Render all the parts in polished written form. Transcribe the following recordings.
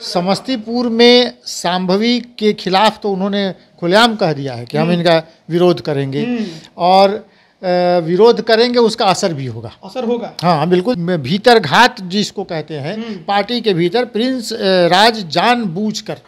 समस्तीपुर में सांभवी के खिलाफ तो उन्होंने खुलेआम कह दिया है कि हम इनका विरोध करेंगे और विरोध करेंगे, उसका असर भी होगा। असर होगा, हाँ बिल्कुल। भीतर घात जिसको कहते हैं, पार्टी के भीतर प्रिंस राज जानबूझकर,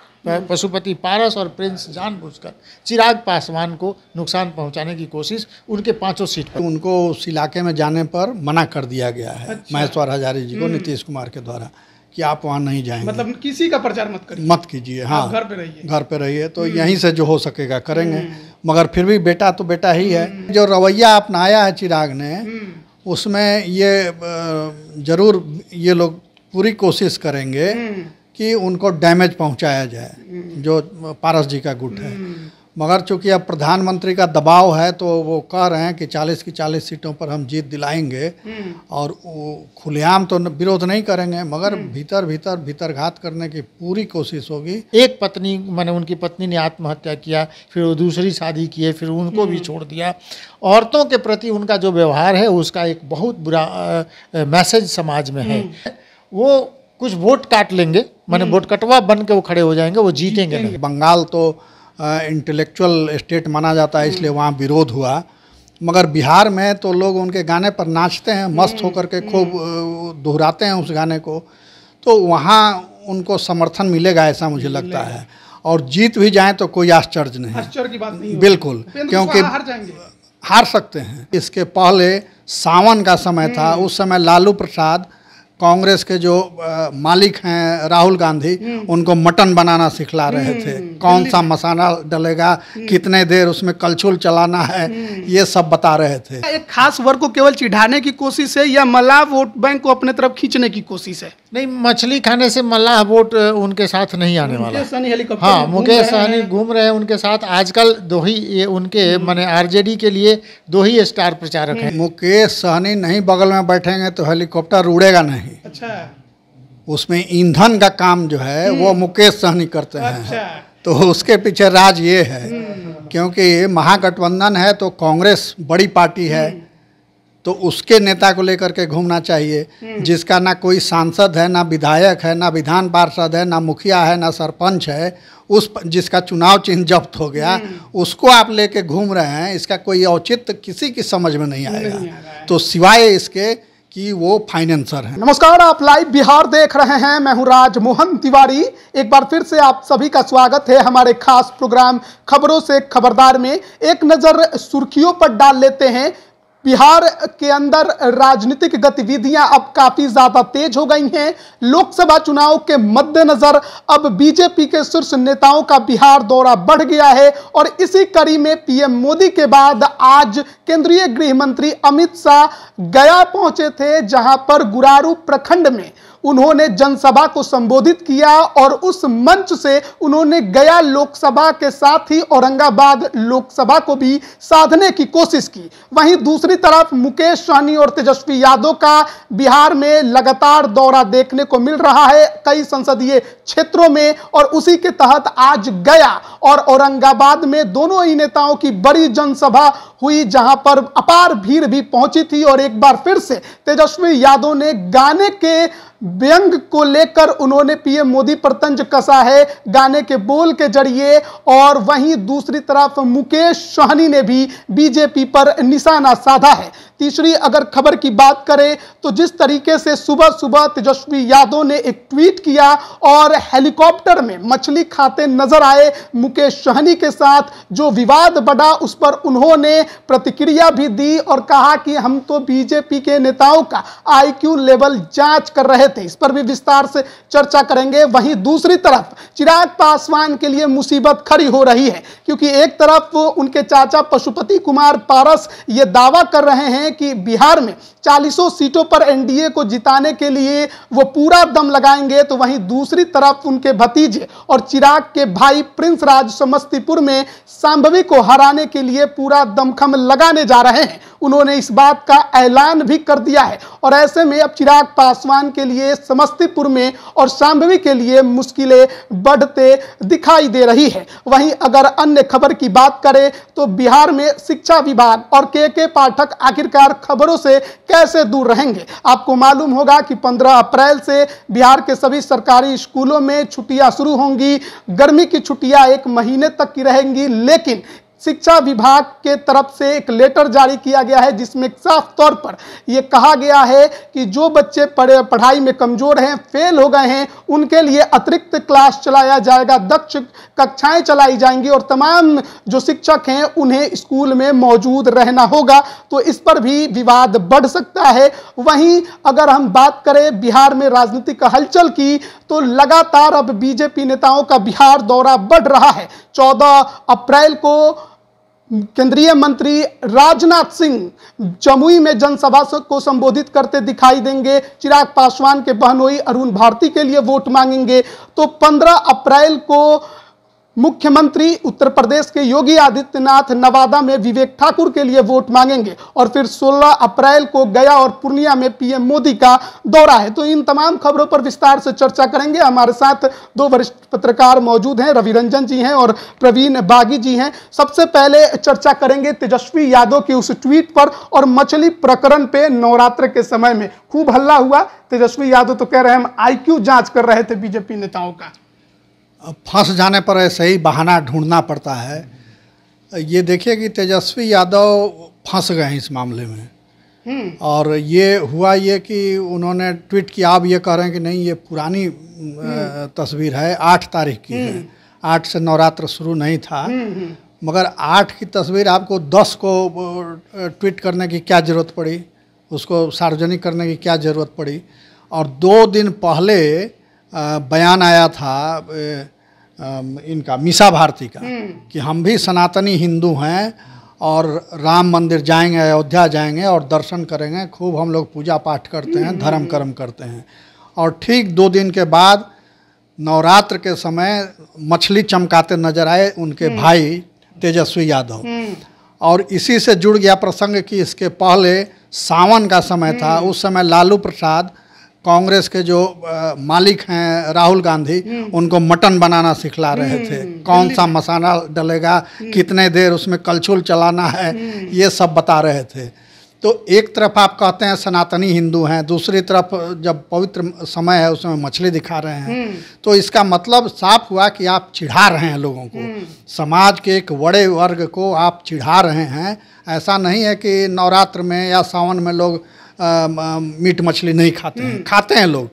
पशुपति पारस और प्रिंस जानबूझकर चिराग पासवान को नुकसान पहुंचाने की कोशिश उनके 5 सीट पर। उनको उस इलाके में जाने पर मना कर दिया गया है। अच्छा। महेश्वर हजारी जी को नीतीश कुमार के द्वारा कि आप वहाँ नहीं जाएंगे, मतलब किसी का प्रचार मत करिए, मत कीजिए, हाँ घर पे रहिए, घर पे रहिए। तो यहीं से जो हो सकेगा करेंगे, मगर फिर भी बेटा तो बेटा ही है। जो रवैया अपनाया है चिराग ने, उसमें ये जरूर ये लोग पूरी कोशिश करेंगे कि उनको डैमेज पहुंचाया जाए, जो पारस जी का गुट है। मगर चूंकि अब प्रधानमंत्री का दबाव है तो वो कह रहे हैं कि 40 की 40 सीटों पर हम जीत दिलाएंगे और खुलेआम तो विरोध नहीं करेंगे, मगर भीतर घात करने की पूरी कोशिश होगी। एक पत्नी, माने उनकी पत्नी ने आत्महत्या किया, फिर वो दूसरी शादी किए, फिर उनको भी छोड़ दिया। औरतों के प्रति उनका जो व्यवहार है उसका एक बहुत बुरा मैसेज समाज में है। वो कुछ वोट काट लेंगे, माने वोट कटवा बन के वो खड़े हो जाएंगे, वो जीतेंगे नहीं। बंगाल तो इंटेलेक्चुअल स्टेट माना जाता है, इसलिए वहाँ विरोध हुआ, मगर बिहार में तो लोग उनके गाने पर नाचते हैं, मस्त होकर के खूब दोहराते हैं उस गाने को, तो वहाँ उनको समर्थन मिलेगा ऐसा मुझे लगता है। और जीत भी जाएं तो कोई आश्चर्य नहीं, आश्चर्य की बात नहीं, बिल्कुल, क्योंकि हार सकते हैं। इसके पहले सावन का समय था, उस समय लालू प्रसाद कांग्रेस के जो मालिक हैं राहुल गांधी, उनको मटन बनाना सिखला रहे थे। कौन सा मसाला डलेगा, कितने देर उसमें कलछुल चलाना है, ये सब बता रहे थे। एक खास वर्ग को केवल चिढ़ाने की कोशिश है या मल्लाह वोट बैंक को अपने तरफ खींचने की कोशिश है? नहीं, मछली खाने से मल्लाह वोट उनके साथ नहीं आने वाला। हाँ, मुकेश सहनी घूम रहे हैं उनके साथ। आजकल दो ही ये उनके माने आरजेडी के लिए 2 ही स्टार प्रचारक हैं। मुकेश सहनी नहीं बगल में बैठेंगे तो हेलीकॉप्टर उड़ेगा नहीं। अच्छा, उसमें ईंधन का काम जो है वो मुकेश सहनी करते हैं। अच्छा। तो उसके पीछे राज ये है, क्योंकि महागठबंधन है तो कांग्रेस बड़ी पार्टी है, तो उसके नेता को लेकर के घूमना चाहिए, जिसका ना कोई सांसद है, ना विधायक है, ना विधान पार्षद है, ना मुखिया है, ना सरपंच है, उस जिसका चुनाव चिन्ह जब्त हो गया, उसको आप लेके घूम रहे हैं। इसका कोई औचित्य किसी की समझ में नहीं आएगा। तो सिवाय इसके कि वो फाइनेंसर हैं। नमस्कार, आप लाइव बिहार देख रहे हैं। मैं हूं राजमोहन तिवारी। एक बार फिर से आप सभी का स्वागत है हमारे खास प्रोग्राम खबरों से खबरदार में। एक नजर सुर्खियों पर डाल लेते हैं। बिहार के अंदर राजनीतिक गतिविधियां अब काफी ज्यादा तेज हो गई हैं। लोकसभा चुनाव के मद्देनजर अब बीजेपी के शीर्ष नेताओं का बिहार दौरा बढ़ गया है और इसी कड़ी में पीएम मोदी के बाद आज केंद्रीय गृह मंत्री अमित शाह गया पहुंचे थे, जहां पर गुरारू प्रखंड में उन्होंने जनसभा को संबोधित किया और उस मंच से उन्होंने गया लोकसभा के साथ ही औरंगाबाद लोकसभा को भी साधने की कोशिश की। वहीं दूसरी तरफ मुकेश सहनी और तेजस्वी यादव का बिहार में लगातार दौरा देखने को मिल रहा है कई संसदीय क्षेत्रों में, और उसी के तहत आज गया और औरंगाबाद में दोनों ही नेताओं की बड़ी जनसभा हुई, जहां पर अपार भीड़ भी पहुंची थी। और एक बार फिर से तेजस्वी यादव ने गाने के व्यंग को लेकर उन्होंने पीएम मोदी पर तंज कसा है गाने के बोल के जरिए, और वहीं दूसरी तरफ मुकेश सहनी ने भी बीजेपी पर निशाना साधा है। तीसरी अगर खबर की बात करें तो जिस तरीके से सुबह सुबह तेजस्वी यादव ने एक ट्वीट किया और हेलीकॉप्टर में मछली खाते नजर आए मुकेश सहनी के साथ, जो विवाद बढ़ा उस पर उन्होंने प्रतिक्रिया भी दी और कहा कि हम तो बीजेपी के नेताओं का आईक्यू लेवल जांच कर रहे थे। इस पर भी विस्तार से चर्चा करेंगे। वहीं दूसरी तरफ चिराग पासवान के लिए मुसीबत खड़ी हो रही है, क्योंकि एक तरफ उनके चाचा पशुपति कुमार पारस ये दावा कर रहे हैं कि बिहार में 40 सीटों पर एनडीए को जिताने के लिए वो पूरा दम लगाएंगे, तो वहीं दूसरी तरफ उनके भतीजे और चिराग के भाई प्रिंस राज समस्तीपुर में सांभवी को हराने के लिए पूरा दमखम लगाने जा रहे हैं। उन्होंने इस बात का ऐलान भी कर दिया है और ऐसे में अब चिराग पासवान के लिए लिए समस्तीपुर में और शांभवी के लिए मुश्किलें बढ़ते दिखाई दे रही है। वहीं अगर अन्य खबर की बात करें तो बिहार में शिक्षा विभाग और के पाठक आखिरकार खबरों से कैसे दूर रहेंगे। आपको मालूम होगा कि 15 अप्रैल से बिहार के सभी सरकारी स्कूलों में छुट्टियां शुरू होंगी। गर्मी की छुट्टियां 1 महीने तक की रहेंगी, लेकिन शिक्षा विभाग के तरफ से एक लेटर जारी किया गया है जिसमें साफ तौर पर यह कहा गया है कि जो बच्चे पढ़ाई में कमजोर हैं, फेल हो गए हैं, उनके लिए अतिरिक्त क्लास चलाया जाएगा, दक्ष कक्षाएं चलाई जाएंगी और तमाम जो शिक्षक हैं उन्हें स्कूल में मौजूद रहना होगा। तो इस पर भी विवाद बढ़ सकता है। वहीं अगर हम बात करें बिहार में राजनीतिक हलचल की, तो लगातार अब बीजेपी नेताओं का बिहार दौरा बढ़ रहा है। 14 अप्रैल को केंद्रीय मंत्री राजनाथ सिंह जमुई में जनसभा को संबोधित करते दिखाई देंगे। चिराग पासवान के बहनोई अरुण भारती के लिए वोट मांगेंगे। तो 15 अप्रैल को मुख्यमंत्री उत्तर प्रदेश के योगी आदित्यनाथ नवादा में विवेक ठाकुर के लिए वोट मांगेंगे और फिर 16 अप्रैल को गया और पूर्णिया में पीएम मोदी का दौरा है। तो इन तमाम खबरों पर विस्तार से चर्चा करेंगे। हमारे साथ 2 वरिष्ठ पत्रकार मौजूद हैं, रवि रंजन जी हैं और प्रवीण बागी जी हैं। सबसे पहले चर्चा करेंगे तेजस्वी यादव की उस ट्वीट पर और मछली प्रकरण पे। नवरात्र के समय में खूब हल्ला हुआ। तेजस्वी यादव तो कह रहे हैं हम IQ जांच कर रहे थे बीजेपी नेताओं का। फंस जाने पर ऐसे ही बहाना ढूंढना पड़ता है। ये देखिए कि तेजस्वी यादव फंस गए हैं इस मामले में। और ये हुआ ये कि उन्होंने ट्वीट किया, आप ये कह रहे हैं कि नहीं ये पुरानी तस्वीर है, 8 तारीख की है। 8 से नवरात्र शुरू नहीं था, मगर 8 की तस्वीर आपको 10 को ट्वीट करने की क्या ज़रूरत पड़ी, उसको सार्वजनिक करने की क्या ज़रूरत पड़ी। और 2 दिन पहले बयान आया था इनका मीसा भारती का कि हम भी सनातनी हिंदू हैं और राम मंदिर जाएंगे, अयोध्या जाएंगे और दर्शन करेंगे, खूब हम लोग पूजा पाठ करते हैं, धर्म कर्म करते हैं। और ठीक 2 दिन के बाद नवरात्र के समय मछली चमकाते नजर आए उनके भाई तेजस्वी यादव। और इसी से जुड़ गया प्रसंग कि इसके पहले सावन का समय था। उस समय लालू प्रसाद कांग्रेस के जो मालिक हैं राहुल गांधी, उनको मटन बनाना सिखला रहे थे। कौन सा मसाला डलेगा, कितने देर उसमें कलछुल चलाना है, ये सब बता रहे थे। तो एक तरफ आप कहते हैं सनातनी हिंदू हैं, दूसरी तरफ जब पवित्र समय है उसमें मछली दिखा रहे हैं। तो इसका मतलब साफ हुआ कि आप चिढ़ा रहे हैं लोगों को, समाज के एक बड़े वर्ग को आप चिढ़ा रहे हैं। ऐसा नहीं है कि नवरात्र में या सावन में लोग मीट मछली नहीं खाते हैं, खाते हैं लोग,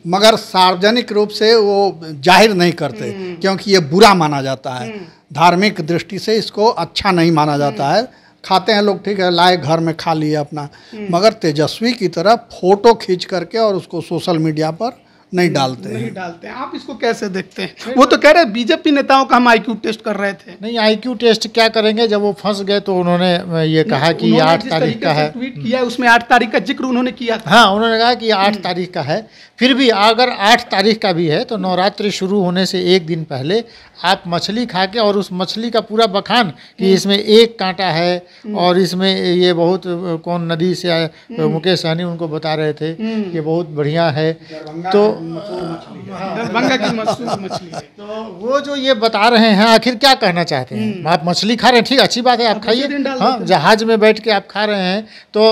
मगर सार्वजनिक रूप से वो जाहिर नहीं करते क्योंकि ये बुरा माना जाता है। धार्मिक दृष्टि से इसको अच्छा नहीं माना जाता है। खाते हैं लोग, ठीक है, लाए घर में खा लिए अपना, मगर तेजस्वी की तरह फोटो खींच करके और उसको सोशल मीडिया पर नहीं डालते हैं। आप इसको कैसे देखते हैं? वो तो कह रहे हैं बीजेपी नेताओं का हम IQ टेस्ट कर रहे थे। नहीं, IQ टेस्ट क्या करेंगे, जब वो फंस गए तो उन्होंने ये कहा कि 8 तारीख का है। ट्वीट किया उसमें 8 तारीख का जिक्र उन्होंने किया था। हाँ, उन्होंने कहा कि 8 तारीख का है। फिर भी अगर 8 तारीख का भी है तो नवरात्रि शुरू होने से 1 दिन पहले आप मछली खा के और उस मछली का पूरा बखान कि इसमें 1 कांटा है और इसमें ये बहुत कौन नदी से आए, मुकेश सहनी उनको बता रहे थे ये बहुत बढ़िया है। तो दरभंगा की मशहूर मछली है। तो वो जो ये बता रहे हैं आखिर क्या कहना चाहते हैं? आप मछली खा रहे हैं, ठीक, अच्छी बात है, आप खाइए। हाँ, जहाज में बैठ के आप खा रहे हैं तो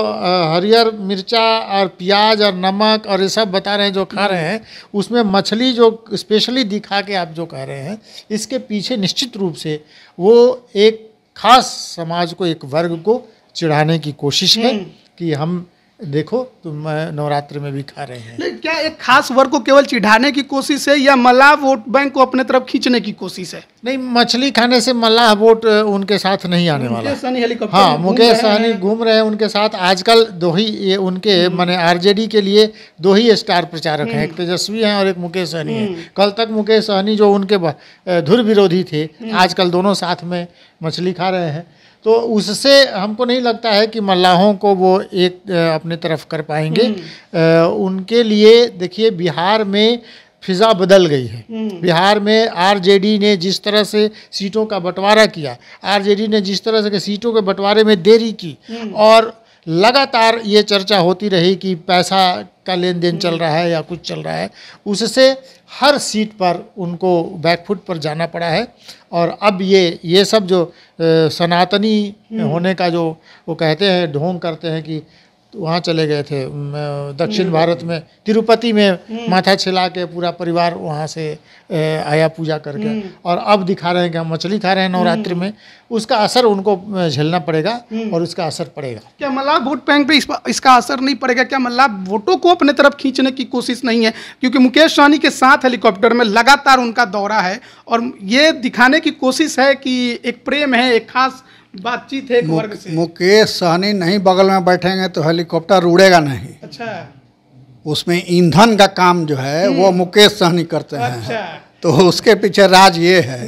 हरियर मिर्चा और प्याज और नमक और ये सब बता रहे हैं जो खा रहे हैं, उसमें मछली जो स्पेशली दिखा के आप जो कह रहे हैं, इसके पीछे निश्चित रूप से वो एक खास समाज को, एक वर्ग को चिढ़ाने की कोशिश है कि हम देखो तुम नवरात्र में भी खा रहे हैं। लेकिन क्या एक खास वर्ग को केवल चिढ़ाने की कोशिश है या मल्लाह वोट बैंक को अपने तरफ खींचने की कोशिश है? नहीं, मछली खाने से मल्लाह वोट उनके साथ नहीं आने वाला। हाँ, मुकेश सहनी घूम रहे हैं उनके साथ। आजकल 2 ही ये उनके माने RJD के लिए 2 ही स्टार प्रचारक हैं, एक तेजस्वी हैं और एक मुकेश सहनी हैं। कल तक मुकेश सहनी जो उनके धुर विरोधी थे, आजकल दोनों साथ में मछली खा रहे हैं। तो उससे हमको नहीं लगता है कि मल्लाहों को वो एक अपने तरफ कर पाएंगे। उनके लिए देखिए बिहार में फिज़ा बदल गई है। बिहार में RJD ने जिस तरह से सीटों का बंटवारा किया, RJD ने जिस तरह से सीटों के बंटवारे में देरी की और लगातार ये चर्चा होती रही कि पैसा का लेन देन चल रहा है या कुछ चल रहा है, उससे हर सीट पर उनको बैकफुट पर जाना पड़ा है। और अब ये सब जो सनातनी होने का जो वो कहते हैं, ढोंग करते हैं कि वहाँ चले गए थे दक्षिण भारत में, तिरुपति में माथा छिला के पूरा परिवार वहाँ से आया पूजा करके, और अब दिखा रहे हैं कि हम मछली खा रहे हैं नवरात्रि में। उसका असर उनको झेलना पड़ेगा और उसका असर पड़ेगा। क्या मल्लाह वोट बैंक पे इसका असर नहीं पड़ेगा? क्या मल्लाह वोटों को अपने तरफ खींचने की कोशिश नहीं है? क्योंकि मुकेश सहनी के साथ हेलीकॉप्टर में लगातार उनका दौरा है और ये दिखाने की कोशिश है कि एक प्रेम है, एक खास बातचीत है एक वर्ग से। मुकेश सहनी नहीं बगल में बैठेंगे तो हेलीकॉप्टर उड़ेगा नहीं। अच्छा, उसमें ईंधन का काम जो है वो मुकेश सहनी करते हैं। अच्छा, तो उसके पीछे राज ये है,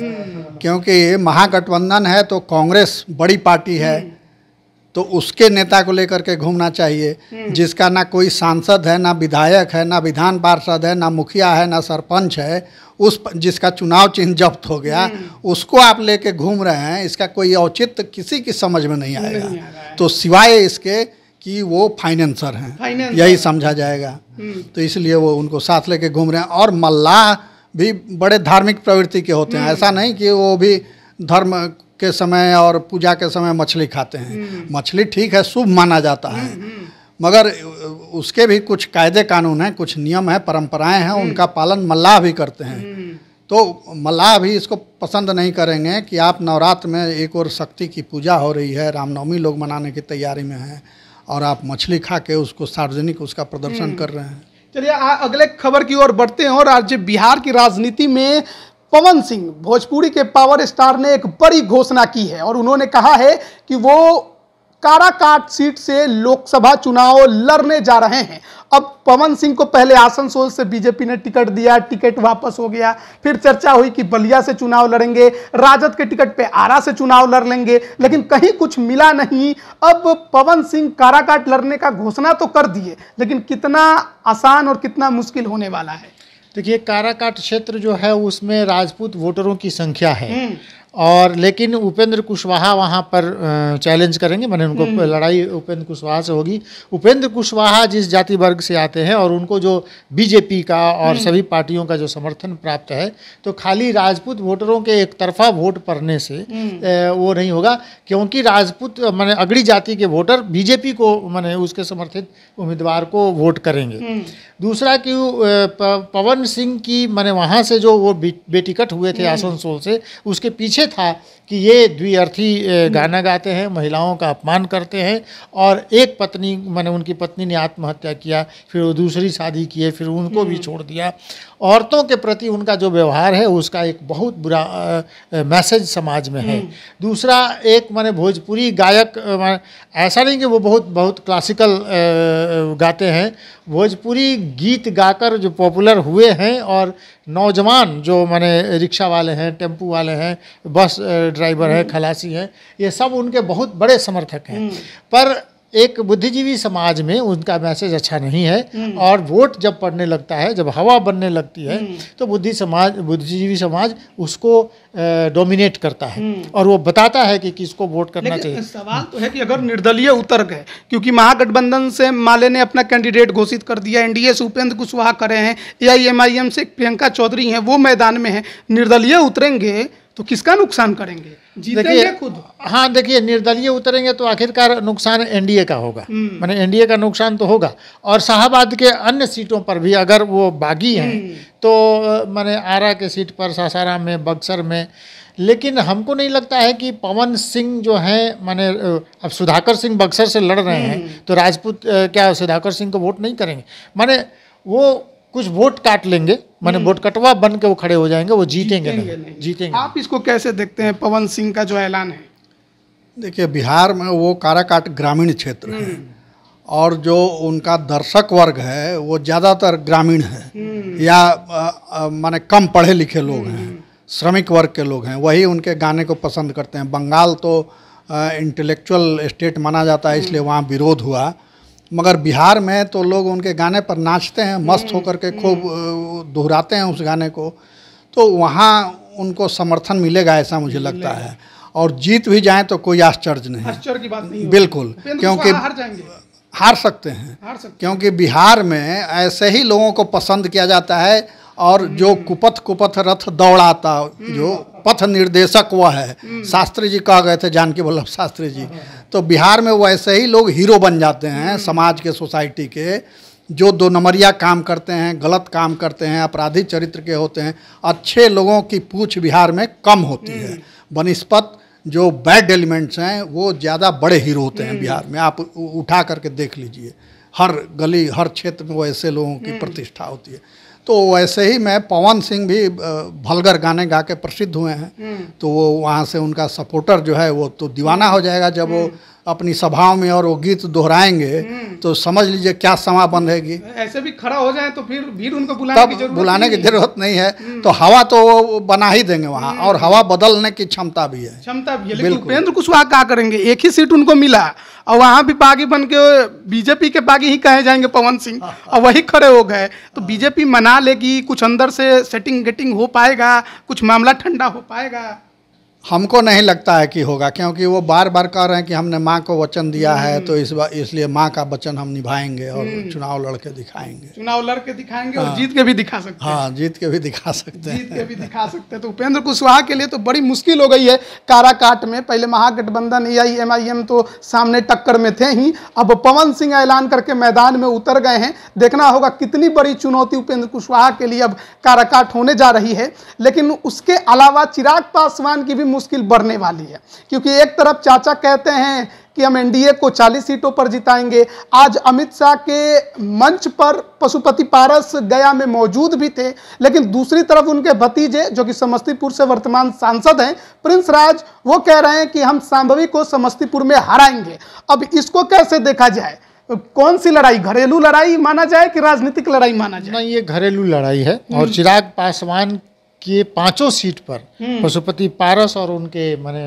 क्योंकि महागठबंधन है तो कांग्रेस बड़ी पार्टी है, तो उसके नेता को लेकर के घूमना चाहिए, जिसका ना कोई सांसद है, ना विधायक है, ना विधान पार्षद है, ना मुखिया है, ना सरपंच है, जिसका चुनाव चिन्ह जब्त हो गया, उसको आप लेके घूम रहे हैं। इसका कोई औचित्य किसी की समझ में नहीं आएगा। तो सिवाय इसके कि वो फाइनेंसर हैं, यही समझा जाएगा। तो इसलिए वो उनको साथ लेके घूम रहे हैं। और मल्लाह भी बड़े धार्मिक प्रवृत्ति के होते हैं, ऐसा नहीं कि वो भी धर्म के समय और पूजा के समय मछली खाते हैं। मछली ठीक है, शुभ माना जाता है, मगर उसके भी कुछ कायदे कानून हैं, कुछ नियम हैं, परंपराएं हैं, उनका पालन मल्लाह भी करते हैं। तो मल्लाह भी इसको पसंद नहीं करेंगे कि आप नवरात्र में एक और शक्ति की पूजा हो रही है, रामनवमी लोग मनाने की तैयारी में हैं, और आप मछली खा के उसको सार्वजनिक उसका प्रदर्शन कर रहे हैं। चलिए अगले खबर की ओर बढ़ते हैं। और आज बिहार की राजनीति में पवन सिंह, भोजपुरी के पावर स्टार, ने एक बड़ी घोषणा की है और उन्होंने कहा है कि वो काराकाट सीट से लोकसभा चुनाव लड़ने जा रहे हैं। अब पवन सिंह को पहले आसनसोल से बीजेपी ने टिकट दिया, टिकट वापस हो गया, फिर चर्चा हुई कि बलिया से चुनाव लड़ेंगे, राजद के टिकट पे आरा से चुनाव लड़ लेंगे, लेकिन कहीं कुछ मिला नहीं। अब पवन सिंह काराकाट लड़ने का घोषणा तो कर दिए, लेकिन कितना आसान और कितना मुश्किल होने वाला है? देखिए, काराकाट क्षेत्र जो है उसमें राजपूत वोटरों की संख्या है, और लेकिन उपेंद्र कुशवाहा वहाँ पर चैलेंज करेंगे, मैंने उनको लड़ाई उपेंद्र कुशवाहा से होगी। उपेंद्र कुशवाहा जिस जाति वर्ग से आते हैं और उनको जो बीजेपी का और सभी पार्टियों का जो समर्थन प्राप्त है, तो खाली राजपूत वोटरों के एक तरफा वोट पड़ने से वो नहीं होगा, क्योंकि राजपूत माने अगड़ी जाति के वोटर बीजेपी को माने उसके समर्थित उम्मीदवार को वोट करेंगे। दूसरा कि पवन सिंह की माने वहाँ से जो वो बेटिकट हुए थे आसनसोल से, उसके पीछे था कि ये द्विअर्थी गाना गाते हैं, महिलाओं का अपमान करते हैं, और एक पत्नी माने उनकी पत्नी ने आत्महत्या किया, फिर वो दूसरी शादी किए, फिर उनको भी छोड़ दिया। औरतों के प्रति उनका जो व्यवहार है उसका एक बहुत बुरा मैसेज समाज में है। दूसरा, एक माने भोजपुरी गायक, ऐसा नहीं कि वो बहुत क्लासिकल गाते हैं, भोजपुरी गीत गाकर जो पॉपुलर हुए हैं, और नौजवान जो माने रिक्शा वाले हैं, टेम्पू वाले हैं, बस ड्राइवर है, खलासी हैं, ये सब उनके बहुत बड़े समर्थक हैं। पर एक बुद्धिजीवी समाज में उनका मैसेज अच्छा नहीं है, और वोट जब पड़ने लगता है, जब हवा बनने लगती है, तो बुद्धिजीवी समाज उसको डोमिनेट करता है और वो बताता है कि किसको वोट करना चाहिए। सवाल तो है कि अगर निर्दलीय उतर गए, क्योंकि महागठबंधन से माले ने अपना कैंडिडेट घोषित कर दिया, एनडीए से उपेंद्र कुशवाहा करे हैं, एआईएमआईएम से प्रियंका चौधरी हैं, वो मैदान में हैं, निर्दलीय उतरेंगे तो किसका नुकसान करेंगे? जीतेंगे खुद। हाँ, देखिए, निर्दलीय उतरेंगे तो आखिरकार नुकसान एनडीए का होगा, माने एनडीए का नुकसान तो होगा। और शाहाबाद के अन्य सीटों पर भी अगर वो बागी हैं तो माने आरा के सीट पर, सासाराम में, बक्सर में। लेकिन हमको नहीं लगता है कि पवन सिंह जो हैं, माने अब सुधाकर सिंह बक्सर से लड़ रहे हैं, तो राजपूत क्या सुधाकर सिंह को वोट नहीं करेंगे? माने वो कुछ वोट काट लेंगे, माने वोट कटवा बन के वो खड़े हो जाएंगे, वो जीतेंगे नहीं। आप इसको कैसे देखते हैं, पवन सिंह का जो ऐलान है? देखिए, बिहार में वो काराकाट ग्रामीण क्षेत्र है, और जो उनका दर्शक वर्ग है वो ज़्यादातर ग्रामीण है, या माने कम पढ़े लिखे लोग हैं, श्रमिक वर्ग के लोग हैं, वही उनके गाने को पसंद करते हैं। बंगाल तो इंटेलेक्चुअल स्टेट माना जाता है, इसलिए वहाँ विरोध हुआ, मगर बिहार में तो लोग उनके गाने पर नाचते हैं, मस्त होकर के खूब दोहराते हैं उस गाने को, तो वहाँ उनको समर्थन मिलेगा ऐसा मुझे लगता है। और जीत भी जाएं तो कोई आश्चर्य नहीं, आश्चर्य की बात नहीं होगी। बिल्कुल, क्योंकि हार जाएंगे, हार सकते हैं, हार सकते क्योंकि बिहार में ऐसे ही लोगों को पसंद किया जाता है और जो कुपथ रथ दौड़ाता, जो पथ निर्देशक वह है, शास्त्री जी कह गए थे, जानकी वल्लभ शास्त्री जी। तो बिहार में वैसे ही लोग हीरो बन जाते हैं समाज के, सोसाइटी के, जो 2 नंबरिया काम करते हैं, गलत काम करते हैं, अपराधी चरित्र के होते हैं। अच्छे लोगों की पूछ बिहार में कम होती है, बनिस्पत जो बैड एलिमेंट्स हैं वो ज़्यादा बड़े हीरो होते हैं बिहार में। आप उठा करके देख लीजिए, हर गली हर क्षेत्र में वैसे लोगों की प्रतिष्ठा होती है। तो वैसे ही मैं पवन सिंह भी भलगर गाने गा के प्रसिद्ध हुए हैं, तो वो वहाँ से उनका सपोर्टर जो है वो तो दीवाना हो जाएगा जब वो अपनी सभाओं में और वो गीत दोहराएंगे, तो समझ लीजिए क्या समा बंधेगी। ऐसे भी खड़ा हो जाए तो फिर भीड़ उनको बुलाने की जरूरत नहीं है। तो हवा तो वो बना ही देंगे वहाँ, और हवा बदलने की क्षमता भी है। लेकिन उपेंद्र कुशवाहा क्या करेंगे? एक ही सीट उनको मिला और वहाँ भी बागी बन के बीजेपी के बागी ही कहे जाएंगे पवन सिंह, और वही खड़े हो गए। तो बीजेपी मना लेगी, कुछ अंदर से सेटिंग गेटिंग हो पाएगा, कुछ मामला ठंडा हो पाएगा? हमको नहीं लगता है कि होगा, क्योंकि वो बार बार कह रहे हैं कि हमने माँ को वचन दिया है, तो इसलिए माँ का वचन हम निभाएंगे और चुनाव लड़के दिखाएंगे और जीत के भी दिखा सकते हैं। हाँ, जीत के भी दिखा सकते हैं। तो उपेंद्र कुशवाहा के लिए तो बड़ी मुश्किल हो गई है काराकाट में। पहले महागठबंधन AIMIM तो सामने टक्कर में थे ही, अब पवन सिंह ऐलान करके मैदान में उतर गए हैं। देखना होगा कितनी बड़ी चुनौती उपेंद्र कुशवाहा के लिए अब काराकाट होने जा रही है। लेकिन उसके अलावा चिराग पासवान की भी मुश्किल बढ़ने वाली है, क्योंकि एक तरफ चाचा कहते हैं कि हम NDA को 40 सीटों पर जिताएंगे। आज अमित शाह के मंच पर पशुपति पारस गया में मौजूद भी थे, लेकिन दूसरी तरफ उनके भतीजे जो कि समस्तीपुर से वर्तमान सांसद हैं, प्रिंस राज, वो कह रहे हैं कि हम सांभवी को समस्तीपुर में हराएंगे। अब इसको कैसे देखा जाए? कौन सी लड़ाई, घरेलू लड़ाई माना जाए कि राजनीतिक लड़ाई माना जाए? नहीं, ये घरेलू लड़ाई है। और चिराग पासवान के 5 सीट पर पशुपति पारस और उनके माने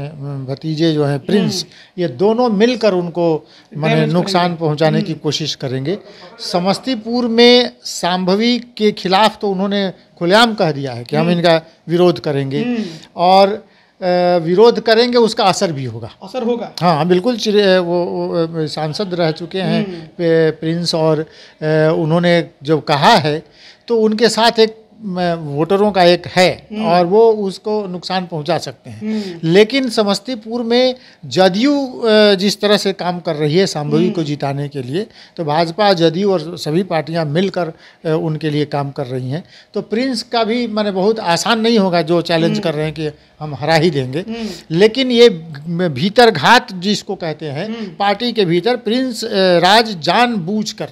भतीजे जो हैं प्रिंस, ये दोनों मिलकर उनको माने नुकसान पहुंचाने की कोशिश करेंगे। समस्तीपुर में सांभवी के खिलाफ तो उन्होंने खुलेआम कह दिया है कि हम इनका विरोध करेंगे, और विरोध करेंगे उसका असर भी होगा। हाँ, बिल्कुल। वो सांसद रह चुके हैं प्रिंस, और उन्होंने जब कहा है तो उनके साथ एक वोटरों का एक है, और वो उसको नुकसान पहुंचा सकते हैं। लेकिन समस्तीपुर में जदयू जिस तरह से काम कर रही है सांभवी को जिताने के लिए, तो भाजपा, जदयू और सभी पार्टियां मिलकर उनके लिए काम कर रही हैं। तो प्रिंस का भी माने बहुत आसान नहीं होगा, जो चैलेंज कर रहे हैं कि हम हरा ही देंगे। लेकिन ये भीतर घात जिसको कहते हैं, पार्टी के भीतर प्रिंस राज जानबूझकर,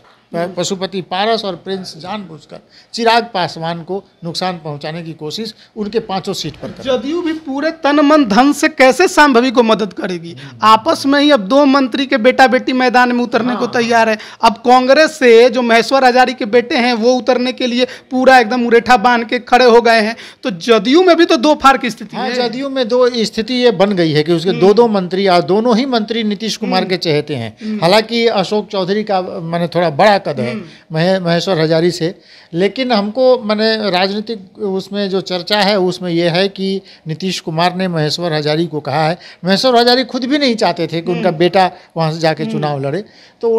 पशुपति पारस और प्रिंस जानबूझकर चिराग पासवान को नुकसान पहुंचाने की कोशिश उनके 5 सीट पर करें। जदयू भी पूरे तन मन धन से कैसे सांभवी को मदद करेगी? आपस में ही अब 2 मंत्री के बेटा बेटी मैदान में उतरने को तैयार है। अब कांग्रेस से जो महेश्वर हजारी के बेटे हैं वो उतरने के लिए पूरा एकदम उरेठा बांध के खड़े हो गए हैं। तो जदयू में भी तो 2 फार की स्थिति है। जदयू में 2 स्थिति ये बन गई है कि उसके 2 मंत्री, और दोनों ही मंत्री नीतीश कुमार के चहेते हैं। हालांकि अशोक चौधरी का मैंने थोड़ा बड़ा कद है महेश्वर हजारी से, लेकिन हमको मैंने राजनीतिक उसमें जो चर्चा है उसमें यह है कि नीतीश कुमार ने महेश्वर हजारी को कहा है, महेश्वर हजारी खुद भी नहीं चाहते थे कि उनका बेटा वहाँ से जाके चुनाव लड़े, तो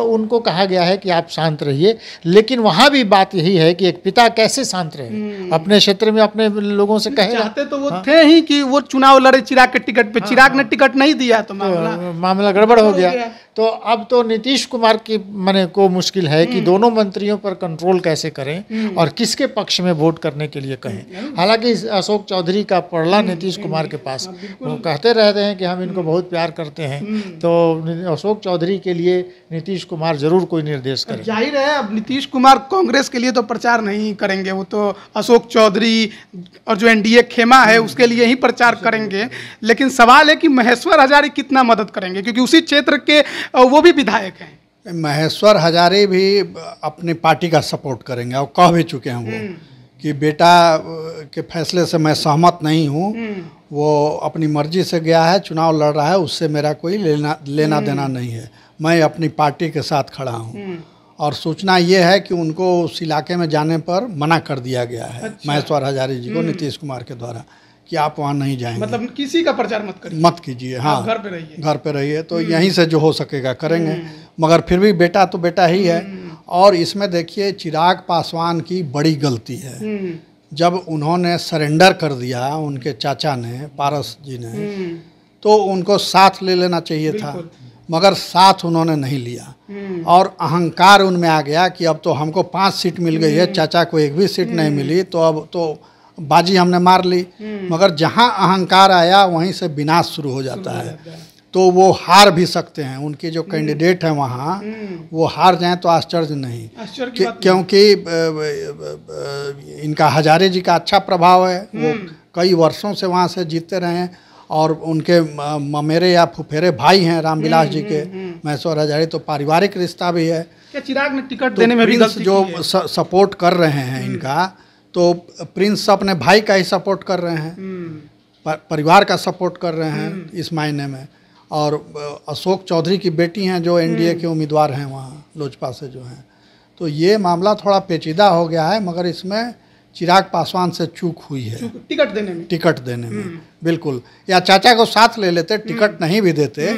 उनको कहा गया है कि आप शांत रहिए। लेकिन वहाँ भी बात यही है कि एक पिता कैसे शांत रहे, अपने क्षेत्र में अपने लोगों से कहे। चाहते तो वो थे ही कि वो चुनाव लड़े चिराग के टिकट पे, चिराग ने टिकट नहीं दिया तो मामला गड़बड़ हो गया। तो अब तो नीतीश कुमार की माने को मुश्किल है कि दोनों मंत्रियों पर कंट्रोल कैसे करें और किसके पक्ष में वोट करने के लिए कहें। हालांकि अशोक चौधरी का पड़ला नीतीश कुमार के पास, वो कहते रहते हैं कि हम इनको बहुत प्यार करते हैं, तो अशोक चौधरी के लिए नीतीश कुमार जरूर कोई निर्देश करें। जाहिर है अब नीतीश कुमार कांग्रेस के लिए तो प्रचार नहीं करेंगे, वो तो अशोक चौधरी और जो NDA खेमा है उसके लिए ही प्रचार करेंगे। लेकिन सवाल है कि महेश्वर हजारी कितना मदद करेंगे, क्योंकि उसी क्षेत्र के वो भी विधायक हैं। महेश्वर हजारी भी अपनी पार्टी का सपोर्ट करेंगे और कह भी चुके हैं वो कि बेटा के फैसले से मैं सहमत नहीं हूँ, वो अपनी मर्जी से गया है, चुनाव लड़ रहा है, उससे मेरा कोई लेना देना नहीं है, मैं अपनी पार्टी के साथ खड़ा हूँ। और सूचना ये है कि उनको उस इलाके में जाने पर मना कर दिया गया है। अच्छा। महेश्वर हजारी जी को नीतीश कुमार के द्वारा कि आप वहाँ नहीं जाएंगे, मतलब किसी का प्रचार मत करिए, मत कीजिए। हाँ, घर पे रहिए, घर पे रहिए। तो यहीं से जो हो सकेगा करेंगे, मगर फिर भी बेटा तो बेटा ही है। और इसमें देखिए चिराग पासवान की बड़ी गलती है, जब उन्होंने सरेंडर कर दिया उनके चाचा ने, पारस जी ने, तो उनको साथ ले लेना चाहिए था, मगर साथ उन्होंने नहीं लिया। और अहंकार उनमें आ गया कि अब तो हमको 5 सीट मिल गई है, चाचा को एक भी सीट नहीं मिली, तो अब तो बाजी हमने मार ली। मगर जहाँ अहंकार आया वहीं से विनाश शुरू हो जाता है। तो वो हार भी सकते हैं, उनके जो कैंडिडेट हैं वहाँ वो हार जाएं तो आश्चर्य नहीं, क्योंकि इनका हजारे जी का अच्छा प्रभाव है, वो कई वर्षों से वहाँ से जीतते रहे हैं। और उनके ममेरे या फुफेरे भाई हैं रामविलास जी के, महेश्वर हजारे, तो पारिवारिक रिश्ता भी है। क्या चिराग ने टिकट देने में भी गलती जो सपोर्ट कर रहे हैं इनका, तो प्रिंस अपने भाई का ही सपोर्ट कर रहे हैं, परिवार का सपोर्ट कर रहे हैं इस मायने में। और अशोक चौधरी की बेटी हैं जो एनडीए के उम्मीदवार हैं वहाँ लोजपा से जो हैं। तो ये मामला थोड़ा पेचीदा हो गया है, मगर इसमें चिराग पासवान से चूक हुई है टिकट देने में बिल्कुल। या चाचा को साथ ले लेते, टिकट नहीं भी देते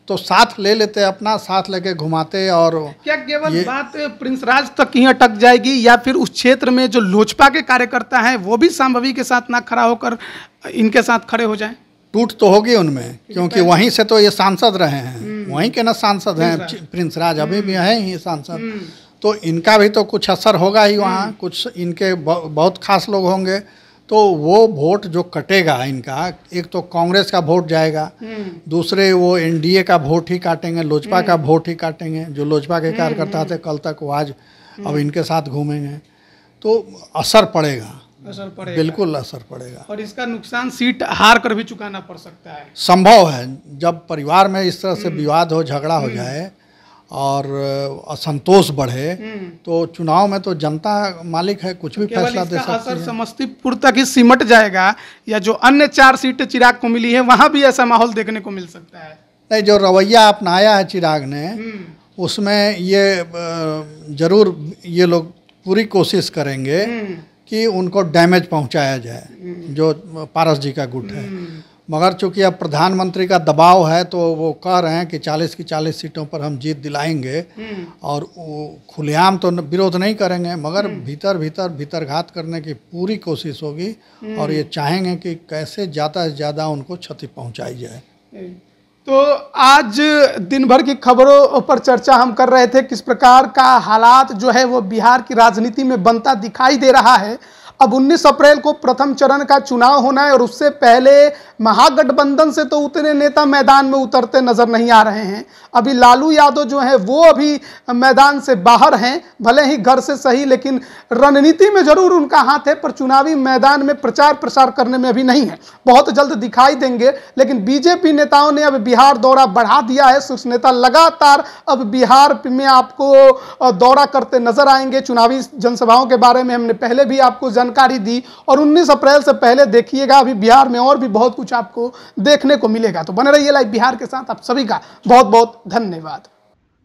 तो साथ ले लेते, अपना साथ लेके घुमाते। और क्या केवल बात प्रिंस राज तक ही अटक जाएगी, या फिर उस क्षेत्र में जो लोजपा के कार्यकर्ता हैं वो भी संभवी के साथ ना खड़ा होकर इनके साथ खड़े हो जाएं? टूट तो होगी उनमें, क्योंकि वहीं से तो ये सांसद रहे हैं, वहीं के ना सांसद हैं प्रिंस राज, अभी भी हैं ही सांसद। तो इनका भी तो कुछ असर होगा ही वहाँ, कुछ इनके बहुत खास लोग होंगे। तो वो वोट जो कटेगा इनका, एक तो कांग्रेस का वोट जाएगा, दूसरे वो एनडीए का वोट ही काटेंगे, लोजपा का वोट ही काटेंगे। जो लोजपा के कार्यकर्ता थे कल तक, वो आज अब इनके साथ घूमेंगे, तो असर पड़ेगा, बिल्कुल असर पड़ेगा। और इसका नुकसान सीट हार कर भी चुकाना पड़ सकता है, संभव है। जब परिवार में इस तरह से विवाद हो, झगड़ा हो जाए और असंतोष बढ़े, तो चुनाव में तो जनता मालिक है, कुछ भी फैसला दे सकती है। समस्तीपुर तक ही सिमट जाएगा, या जो अन्य 4 सीटें चिराग को मिली है वहां भी ऐसा माहौल देखने को मिल सकता है? नहीं, जो रवैया अपनाया है चिराग ने, उसमें ये जरूर ये लोग पूरी कोशिश करेंगे कि उनको डैमेज पहुंचाया जाए, जो पारस जी का गुट है। मगर चूंकि अब प्रधानमंत्री का दबाव है, तो वो कह रहे हैं कि 40 की 40 सीटों पर हम जीत दिलाएंगे, और खुलेआम तो विरोध नहीं करेंगे, मगर भीतर घात करने की पूरी कोशिश होगी। और ये चाहेंगे कि कैसे ज़्यादा से ज़्यादा उनको क्षति पहुंचाई जाए। तो आज दिन भर की खबरों पर चर्चा हम कर रहे थे, किस प्रकार का हालात जो है वो बिहार की राजनीति में बनता दिखाई दे रहा है। अब 19 अप्रैल को प्रथम चरण का चुनाव होना है, और उससे पहले महागठबंधन से तो उतने नेता मैदान में उतरते नजर नहीं आ रहे हैं। अभी लालू यादव जो है वो अभी मैदान से बाहर हैं, भले ही घर से सही, लेकिन रणनीति में जरूर उनका हाथ है, पर चुनावी मैदान में प्रचार प्रसार करने में अभी नहीं है। बहुत जल्द दिखाई देंगे। लेकिन बीजेपी नेताओं ने अब बिहार दौरा बढ़ा दिया है। शीर्ष नेता लगातार अब बिहार में आपको दौरा करते नजर आएंगे। चुनावी जनसभाओं के बारे में हमने पहले भी आपको जानकारी दी, और 19 अप्रैल से पहले देखिएगा अभी बिहार में और भी बहुत कुछ आपको देखने को मिलेगा। तो बने रहिए लाइव बिहार के साथ। आप सभी का बहुत बहुत धन्यवाद।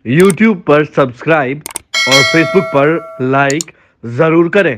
YouTube पर सब्सक्राइब और Facebook पर लाइक जरूर करें।